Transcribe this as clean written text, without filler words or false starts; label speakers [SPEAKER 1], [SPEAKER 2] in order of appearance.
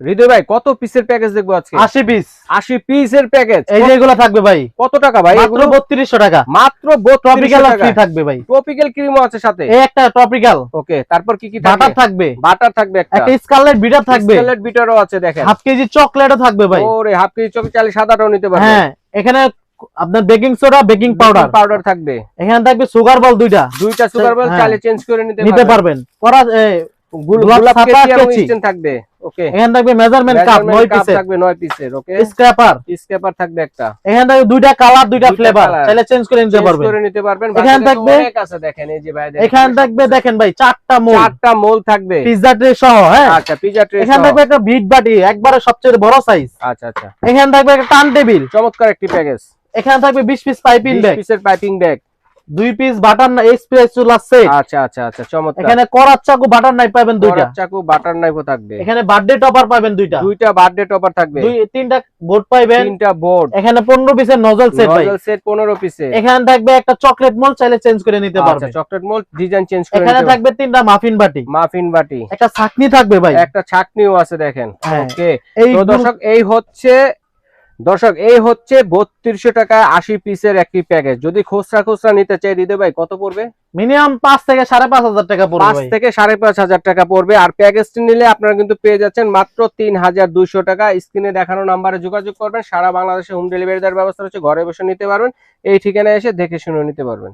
[SPEAKER 1] হৃদয় ভাই কত পিসের প্যাকেজ দেখবো আজকে?
[SPEAKER 2] 80 পিস।
[SPEAKER 1] 80 পিসের প্যাকেজ।
[SPEAKER 2] এই যে এগুলো থাকবে ভাই
[SPEAKER 1] কত টাকা ভাই?
[SPEAKER 2] মাত্র 3200 টাকা।
[SPEAKER 1] মাত্র 3200 টাকা
[SPEAKER 2] ফ্রি থাকবে ভাই।
[SPEAKER 1] ট্রপিক্যাল ক্রিমও আছে সাথে।
[SPEAKER 2] এই একটা ট্রপিক্যাল।
[SPEAKER 1] ওকে, তারপর কি কি থাকবে?
[SPEAKER 2] বাটার থাকবে।
[SPEAKER 1] বাটার থাকবে একটা
[SPEAKER 2] স্কারলেট বিটার থাকবে।
[SPEAKER 1] স্কারলেট বিটারও আছে দেখেন।
[SPEAKER 2] হাফ কেজি চকলেটও থাকবে ভাই।
[SPEAKER 1] ওরে হাফ কেজি চকলেট চাইলে সাদাটাও নিতে পারবেন।
[SPEAKER 2] হ্যাঁ, এখানে আপনার বেকিং সোডা, বেকিং পাউডার
[SPEAKER 1] থাকবে।
[SPEAKER 2] এখানে থাকবে সুগার বল দুইটা সুগার
[SPEAKER 1] বল চাইলে চেঞ্জ করে
[SPEAKER 2] নিতে পারবেন। পরা
[SPEAKER 1] গোলাপ কেচি এবং স্টেন থাকবে। ওকে,
[SPEAKER 2] এখানে থাকবে মেজারমেন্ট কাপ 9 পিসের
[SPEAKER 1] থাকবে 9 পিসের। ওকে, স্ক্র্যাপার থাকবে একটা।
[SPEAKER 2] এখানে থাকবে দুইটা কালার দুইটা ফ্লেভার চাইলে চেঞ্জ করে নিতে পারবেন। এখানে থাকবে
[SPEAKER 1] অনেক আছে দেখেন। এই যে ভাই
[SPEAKER 2] এখানে থাকবে দেখেন ভাই চারটা মোল থাকবে পিজ্জা ট্রে সহ। হ্যাঁ,
[SPEAKER 1] আচ্ছা, পিজ্জা ট্রে।
[SPEAKER 2] এখানে থাকবে একটা বিট বাটি একবারে সবচেয়ে বড় সাইজ।
[SPEAKER 1] আচ্ছা আচ্ছা।
[SPEAKER 2] এখানে থাকবে একটা টার্ন টেবিল,
[SPEAKER 1] চমৎকার একটি প্যাকেজ।
[SPEAKER 2] এখানে থাকবে 20 পিস পাইপিং ব্যাগ,
[SPEAKER 1] 20 পিসের piping bag,
[SPEAKER 2] 2 piece butter express set.
[SPEAKER 1] আচ্ছা আচ্ছা আচ্ছা, চমৎকার।
[SPEAKER 2] এখানে করাত চাকু বাটার নাইফ পাবেন দুইটা,
[SPEAKER 1] করাত চাকু বাটার নাইফও থাকবে।
[SPEAKER 2] এখানে বার্থডে টপার পাবেন দুইটা
[SPEAKER 1] বার্থডে টপার থাকবে।
[SPEAKER 2] তিনটা বোর্ড পাবেন,
[SPEAKER 1] 3টা বোর্ড।
[SPEAKER 2] এখানে 15 পিসের নজল সেট ভাই।
[SPEAKER 1] নজল সেট 15 পিসের।
[SPEAKER 2] এখানে থাকবে একটা চকলেট মোল্ড চাইলে চেঞ্জ করে নিতে পারবেন।
[SPEAKER 1] আচ্ছা, চকলেট মোল্ড ডিজাইন চেঞ্জ করে।
[SPEAKER 2] এখানে থাকবে 3টা মাফিন বাটি, একটা ছাকনি থাকবে ভাই,
[SPEAKER 1] একটা ছাকনিও আছে দেখেন। ওকে,
[SPEAKER 2] তো
[SPEAKER 1] দর্শক এই হচ্ছে 3200 টাকা 80 পিসের একটি প্যাকেজ। যদি খুচরা নিতে চাই হৃদয় ভাই কত পড়বে?
[SPEAKER 2] মিনিমাম 5 থেকে 5,500 টাকা পড়বে।
[SPEAKER 1] 5 থেকে 5,500 টাকা পড়বে। আর প্যাকেজটি নিলে আপনারা কিন্তু পেয়ে যাচ্ছেন মাত্র 3200 টাকা। স্ক্রিনে দেখানো নাম্বারে যোগাযোগ করবেন। সারা বাংলাদেশে হোম ডেলিভারি দেওয়ার ব্যবস্থা রয়েছে, ঘরে বসে নিতে পারবেন। এই ঠিকানায় এসে দেখে শুনে নিতে পারবেন।